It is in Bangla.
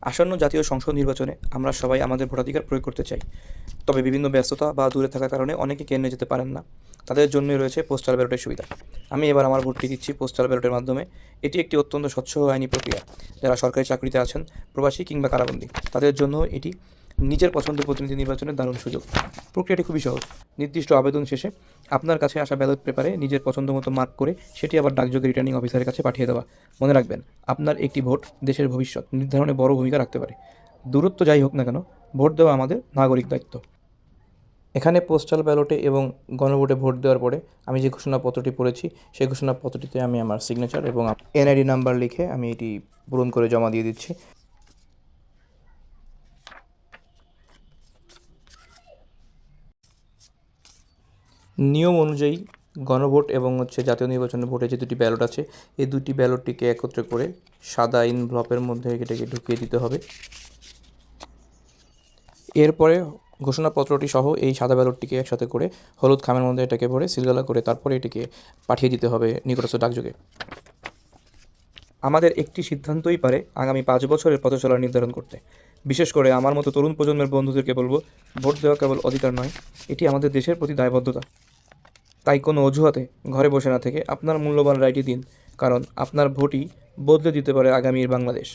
আসন্ন জাতীয় সংসদ নির্বাচনে আমরা সবাই আমাদের ভোটাধিকার প্রয়োগ করতে চাই। তবে বিভিন্ন ব্যস্ততা বা দূরে থাকার কারণে অনেকে কেন্দ্রে যেতে পারেন না। তাদের জন্যই রয়েছে পোস্টাল ব্যালটের সুবিধা। আমি এবার আমার ভোটটি দিচ্ছি পোস্টাল ব্যালটের মাধ্যমে। এটি একটি অত্যন্ত স্বচ্ছ ও আইনি প্রক্রিয়া। যারা সরকারি চাকরিতে আছেন, প্রবাসী কিংবা কারাবন্দী, তাদের জন্য এটি নিজের পছন্দের প্রতিনিধি নির্বাচনের দারুণ সুযোগ। প্রক্রিয়াটি খুবই সহজ। নির্দিষ্ট আবেদন শেষে আপনার কাছে আসা ব্যালট পেপারে নিজের পছন্দ মতো মার্ক করে সেটি আবার ডাকযোগে রিটার্নিং অফিসারের কাছে পাঠিয়ে দেওয়া। মনে রাখবেন, আপনার একটি ভোট দেশের ভবিষ্যৎ নির্ধারণে বড় ভূমিকা রাখতে পারে। দূরত্ব যাই হোক না কেন, ভোট দেওয়া আমাদের নাগরিক দায়িত্ব। এখানে পোস্টাল ব্যালটে এবং গণভোটে ভোট দেওয়ার পরে আমি যে ঘোষণাপত্রটি পড়েছি, সেই ঘোষণাপত্রটিতে আমি আমার সিগনেচার এবং এনআইডি নাম্বার লিখে আমি এটি পূরণ করে জমা দিয়ে দিচ্ছি। নিয়ম অনুযায়ী গণভোট এবং জাতীয় নির্বাচনের ভোটে যে দুটি ব্যালট আছে, এই দুটি ব্যালটটিকে একত্রে করে সাদা এনভেলপের মধ্যে এটাকে ঢুকিয়ে দিতে হবে। এরপরে ঘোষণাপত্রটি সহ এই সাদা ব্যালটটিকে একসাথে করে হলুদ খামের মধ্যে এটাকে ভরে সিলগালা করে তারপরে এটিকে পাঠিয়ে দিতে হবে নিকটস্থ ডাকযোগে। আমাদের একটি সিদ্ধান্তই পারে আগামী 5 বছরের পথ চলা নির্ধারণ করতে। বিশেষ করে আমার মতো তরুণ প্রজন্মের বন্ধুদেরকে বলবো, ভোট দেওয়া কেবল অধিকার নয়, এটি আমাদের দেশের প্রতি দায়বদ্ধতা। তাই কোনো অজুহাতে ঘরে বসে না থেকে আপনার মূল্যবান রায়টি দিন, কারণ আপনার ভোটই বদলে দিতে পারে আগামীর বাংলাদেশ।